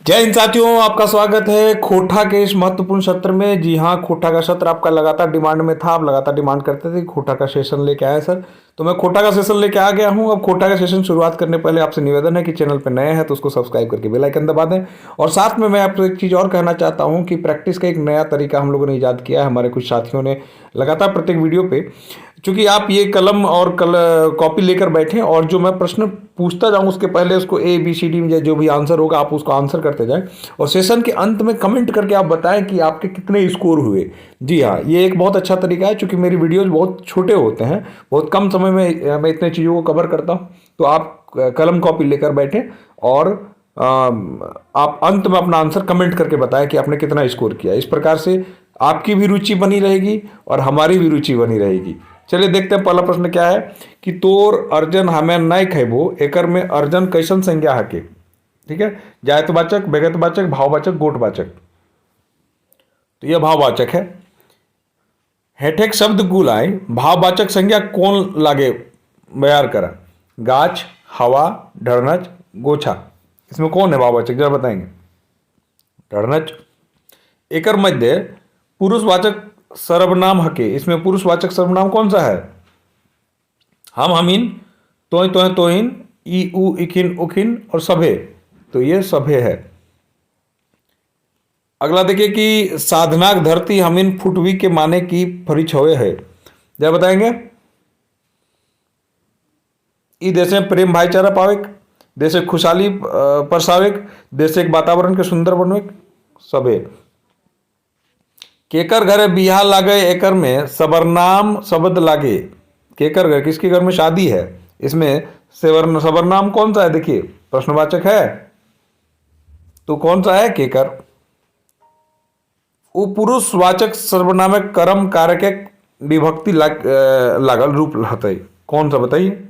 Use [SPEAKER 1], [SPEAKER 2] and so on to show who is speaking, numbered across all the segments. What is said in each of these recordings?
[SPEAKER 1] जय हिंद साथियों, आपका स्वागत है खोटा के इस महत्वपूर्ण सत्र में। जी हाँ, खोटा का सत्र आपका लगातार डिमांड में था। आप लगातार डिमांड करते थे कि खोटा का सेशन लेके आए सर, तो मैं खोटा का सेशन लेके आ गया हूँ। अब खोटा का सेशन शुरुआत करने पहले आपसे निवेदन है कि चैनल पर नए हैं तो उसको सब्सक्राइब करके बेल आइकन दबा दें। और साथ में मैं आपको एक चीज़ और कहना चाहता हूँ कि प्रैक्टिस का एक नया तरीका हम लोगों ने ईजाद किया है। हमारे कुछ साथियों ने लगातार प्रत्येक वीडियो पे, चूंकि आप ये कलम और कॉपी लेकर बैठें और जो मैं प्रश्न पूछता जाऊं उसके पहले उसको ABCD में जो भी आंसर होगा आप उसको आंसर करते जाएं, और सेशन के अंत में कमेंट करके आप बताएं कि आपके कितने स्कोर हुए। जी हाँ, ये एक बहुत अच्छा तरीका है। चूंकि मेरी वीडियोज बहुत छोटे होते हैं, बहुत कम समय में मैं इतने चीज़ों को कवर करता हूँ, तो आप कलम कॉपी लेकर बैठें और आप अंत में अपना आंसर कमेंट करके बताएं कि आपने कितना स्कोर किया। इस प्रकार से आपकी भी रुचि बनी रहेगी और हमारी भी रुचि बनी रहेगी। चलिए देखते हैं पहला प्रश्न क्या है कि तोर अर्जन हमें नहीं खेबो एकर में अर्जन कैसन संज्ञा हके। ठीक है, जायतवाचक, व्यक्तिवाचक, भाववाचक, गोटवाचक। तो यह भाववाचक है। हेठेक शब्द गुल आए, भाववाचक संज्ञा कौन लागे बयार करा। गाछ, हवा, ढड़नच, गोछा। इसमें कौन है भाववाचक, जरा बताएंगे। ढड़नच। एकर मध्य पुरुषवाचक सर्वनाम हके, इसमें पुरुषवाचक सर्वनाम कौन सा है। हम, हमीन, तोय, तोय, तोहिन, ई, उ, इखिन, उखिन और सभे। तो ये सभे है। अगला देखिए कि साधनाक धरती हमीन फुटवी के माने की फरी छवे है। क्या बताएंगे। ई देश में प्रेम भाईचारा पावेक, देश में खुशहाली परसावेक, देश एक वातावरण के सुंदर बनवेक। सभे। केकर घरे बिहार लागे एकर में सबरनाम शब्द लागे। केकर घर, किसके घर में शादी है, इसमें सबरनाम कौन सा है। देखिए प्रश्नवाचक है, तो कौन सा है, केकर। वो पुरुषवाचक सर्वनाम कर्म कारक विभक्ति लागल रूप हते, कौन सा बताइए।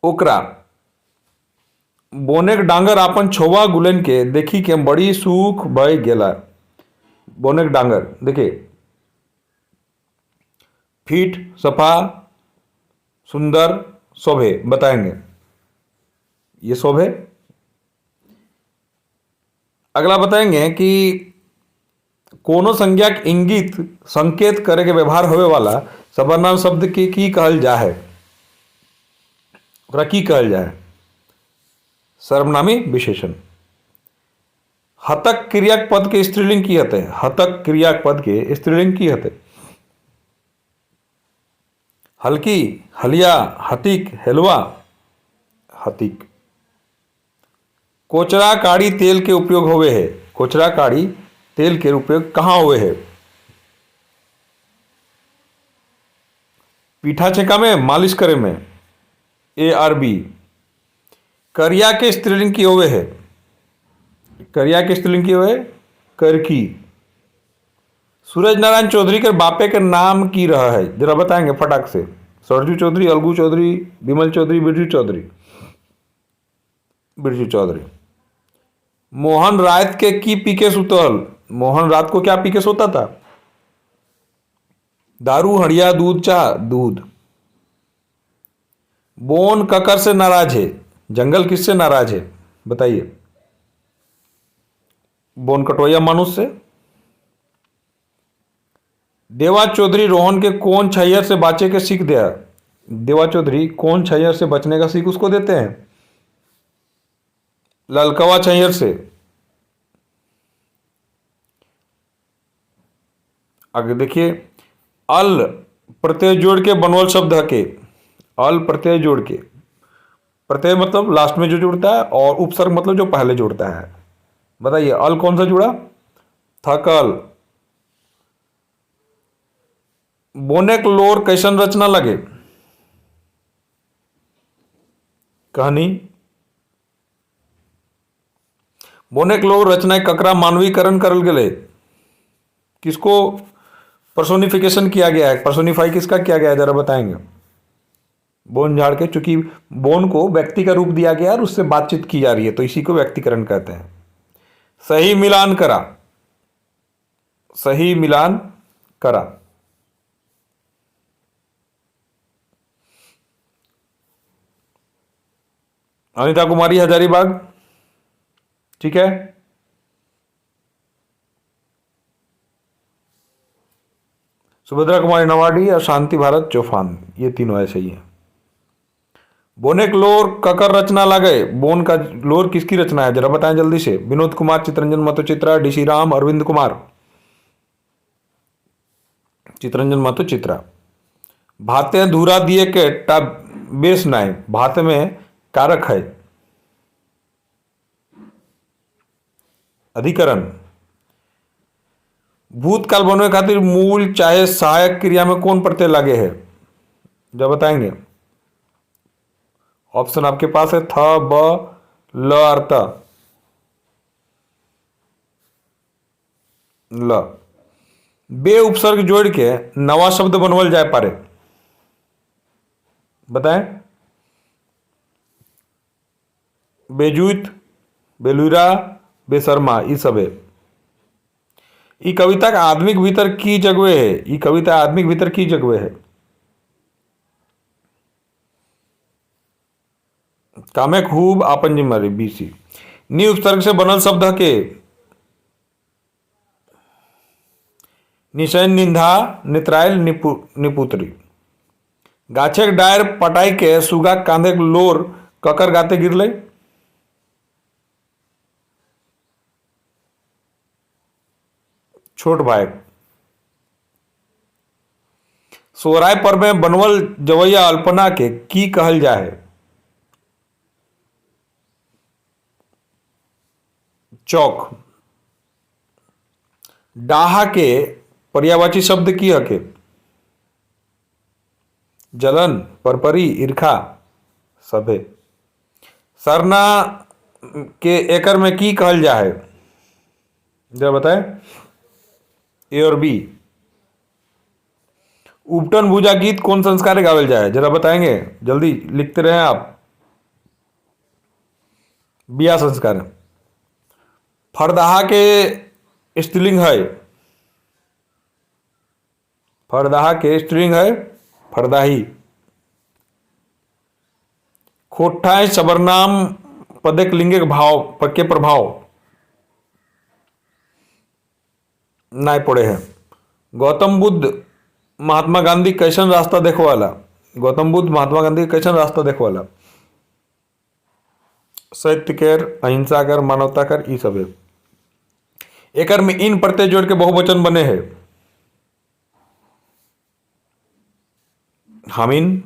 [SPEAKER 1] ओकरा। बोनेक डांगर आपन छोवा गुलन के देखी के बड़ी सुख भय गेला। बोनेक डांगर, देखिए फीट, सफा, सुंदर, शोभे, बताएंगे। ये शोभे। अगला बताएंगे कि कोनो संज्ञा के इंगित संकेत करे के व्यवहार होवे वाला सर्वनाम शब्द के की कहल जा है। ओकरा की कहल जाए, सर्वनामी विशेषण। हतक क्रियाक पद के स्त्रीलिंग की हते। हतक क्रियाक पद के स्त्रीलिंग की हते। हल्की, हलिया, हतिक, हेलवा, हतिक। कोचरा काड़ी तेल के उपयोग होवे है। कोचरा काड़ी तेल के उपयोग कहाँ हुए है। पीठा छेका में, मालिश करे में। ARB। करिया के स्त्रीलिंग की होवे है। करिया के स्त्रीलिंग की होवे है, करकी। सूरज नारायण चौधरी के बापे के नाम की रहा है, जरा बताएंगे फटाक से। सरजू चौधरी, अलगू चौधरी, विमल चौधरी, बिरजू चौधरी। बिरजू चौधरी। मोहन रात के की पीके सुतल। मोहन रात को क्या पीके सोता था। दारू, हड़िया, दूध, चाह, दूध। बोन ककर से नाराज है, जंगल किससे नाराज है, बताइए। बोन कटोया मनुष्य से। देवा चौधरी रोहन के कौन छैयर से बाचे के सीख दिया। देवा चौधरी कौन छैयर से बचने का सीख उसको देते हैं, ललकवा छैयर से। आगे देखिए, अल प्रत्यय जोड़ के बनवल शब्द हके। अल प्रत्यय जोड़ के, प्रत्यय मतलब लास्ट में जो जुड़ता है और उपसर्ग मतलब जो पहले जुड़ता है। बताइए अल कौन सा जुड़ा, थकल। बोनेक लोर कैसन रचना लगे, कहानी। बोनेक लोर रचना ककरा मानवीकरण करल गए, किसको पर्सोनिफिकेशन किया गया है, पर्सोनिफाई किसका किया गया है, जरा बताएंगे। बोन झाड़ के, चूंकि बोन को व्यक्ति का रूप दिया गया और उससे बातचीत की जा रही है तो इसी को व्यक्तिकरण कहते हैं। सही मिलान करा। सही मिलान करा। अनिता कुमारी हजारीबाग, ठीक है। सुभद्रा कुमारी नवाडी और शांति भारत चौफान, ये तीनों ऐसे ही हैं। बोने के लोर ककर रचना लागे, बोन का लोर किसकी रचना है जरा बताएं जल्दी से। विनोद कुमार, चित्रंजन महतो चित्रा, डीसी राम, अरविंद कुमार। चित्रंजन महतो चित्रा। भाते धूरा दिए के टा बेस नाय, भाते में कारक है अधिकरण। भूतकाल बनने खातिर मूल चाहे सहायक क्रिया में कौन प्रत्यय लागे है जब बताएंगे। ऑप्शन आपके पास है थ, ब, ल और त। ल बे उपसर्ग जोड़ के नवा शब्द बनवल जाए पारे, बताएं। बेजूत, बेलुरा, बेशर्मा, ई सब है। ई कविता का आदमिक भीतर की जगवे है, ई कविता आदमिक भीतर की जगवे है। कामे खूब आपन जिम्मेदारी, बीसी। नी उपसर्ग से बनल शब्द के निशैन, निंदा, नित्राइल, निपुत्री। गाछे के डायर पटाई के सुगा कांधे के लोर ककर गाते गिरले। छोट भाई। सोहराय पर्व में बनवल जवैया अल्पना के की कहल जाए। चौक। डाहा के पर्यायवाची शब्द की हके। जलन, परपरी, ईर्खा, सभे। सरना के एकर में की कहल जाए जरा बताएं। ए और बी। उपटन भुजा गीत कौन संस्कार गावल जाए जरा बताएंगे जल्दी लिखते रहें आप। बिया संस्कार। फरदाहा के स्त्रीलिंग है। फरदाहा के स्त्रीलिंग है फरदाही। खोठाए सबरनाम पदक लिंगे के भाव के प्रभाव नाय पड़े हैं। गौतम बुद्ध महात्मा गांधी कैसन रास्ता देखवाला। गौतम बुद्ध महात्मा गांधी कैसन रास्ता देखवाला। सत्य कर, अहिंसा कर, मानवता कर, ई सब है। एकर में इन प्रत्यय जोड़ के बहुवचन बने हैं। हामिन।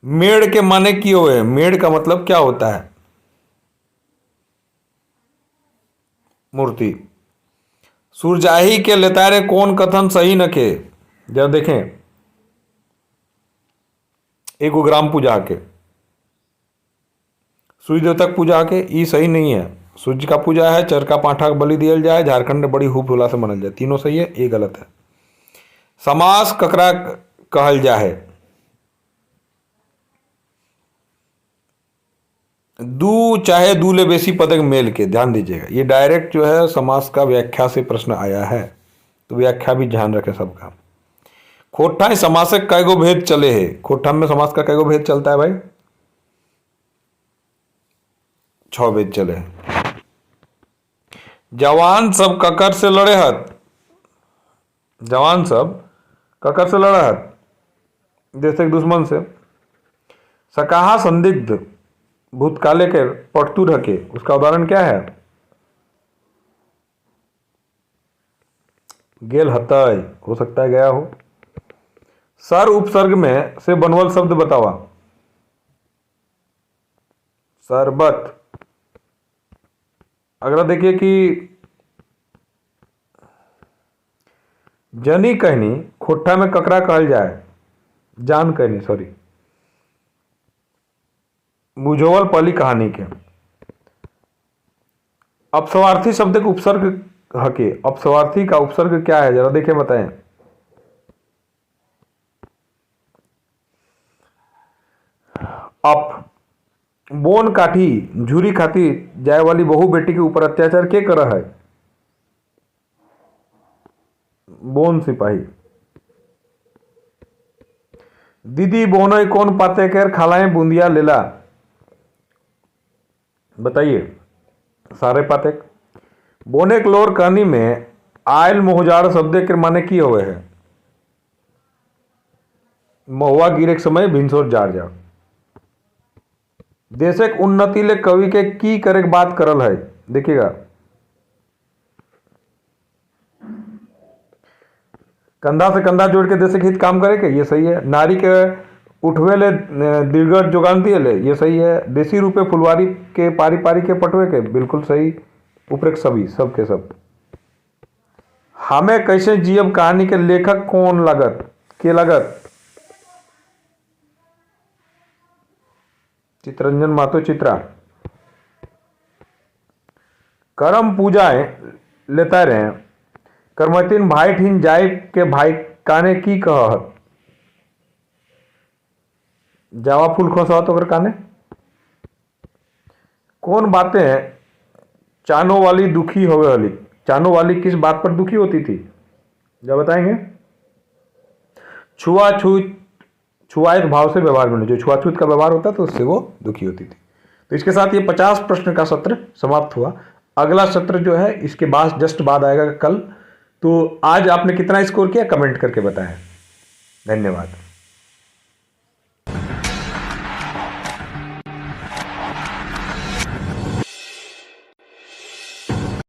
[SPEAKER 1] मेड़ के माने की हुए, मेड़ का मतलब क्या होता है। मूर्ति। सूरजाही के लेतारे कौन कथन सही न के जरा देखें। एगो ग्राम पूजा के, सूर्य देवता पूजा के, ई सही नहीं है। सूर्य का पूजा है, चरका पाठा का बलि दियल जाए, झारखंड में बड़ी हुप हुला से मनल जाए, तीनों सही है, ये गलत है। समास ककरा कहल जाए। दू चाहे दू ले बेसी पदक मेल के, ध्यान दीजिएगा ये डायरेक्ट जो है समास का व्याख्या से प्रश्न आया है, तो व्याख्या भी ध्यान रखें सबका। खोठा समास के कैगो भेद चले है। खोठा में समास का कैगो भेद चलता है भाई, 6 भेद चले हैं। जवान सब ककर से लड़े हत। जवान सब ककर से लड़े हत, देश के दुश्मन से। सकाहा संदिग्ध भूतकाले के पटतु रखे, उसका उदाहरण क्या है। गेल हतय, हो सकता है गया हो। सर उपसर्ग में से बनवल शब्द बतावा। सरबत। अगला देखिए कि जनी कहनी खोठा में ककरा कहल जाए। जान कहनी, सॉरी, बुझोवल पहली कहानी के। अपस्वार्थी शब्द के उपसर्ग हके। अपस्वार्थी का उपसर्ग क्या है जरा देखें बताएं। अप। बोन काठी झूरी खाती जाए वाली बहु बेटी के ऊपर अत्याचार के कर है। बोन सिपाही। दीदी बोनई कौन पाते कर खालाएं बूंदिया लेला। बताइए सारे पाते बोने क्लोर कहानी में आयल मोहजाड़ शब्द के माने की होवे है। महुआ गिरे के समय भिनसोर जार जा। देशक उन्नति ले कवि के की करे के बात करल है, देखिएगा। कंधा से कंधा जोड़ के देश के हित काम करे के, ये सही है। नारी के उठवे ले दीर्घ जोगान दिए ले, ये सही है। देसी रूपे फुलवारी के पारी पारी के पटवे के, बिल्कुल सही। उपरेक सभी सब के सब। हमें कैसे जीव कहानी के लेखक कौन लागत के लागत? चित्रंजन मातो चित्रा। करम पूजाएं लेता रहे करमतिन भाई ठीन जाय के भाई काने की कह जावा फूल खोसा तो काने कौन बातें चानो वाली दुखी होवे वाली? चानो वाली किस बात पर दुखी होती थी, जब बताएंगे। छुआछूत छुआयत भाव से व्यवहार में, जो छुआछूत का व्यवहार होता था उससे वो दुखी होती थी। तो इसके साथ ये 50 प्रश्न का सत्र समाप्त हुआ। अगला सत्र जो है इसके बाद जस्ट बाद आएगा कल। तो आज आपने कितना स्कोर किया कमेंट करके बताएं। धन्यवाद।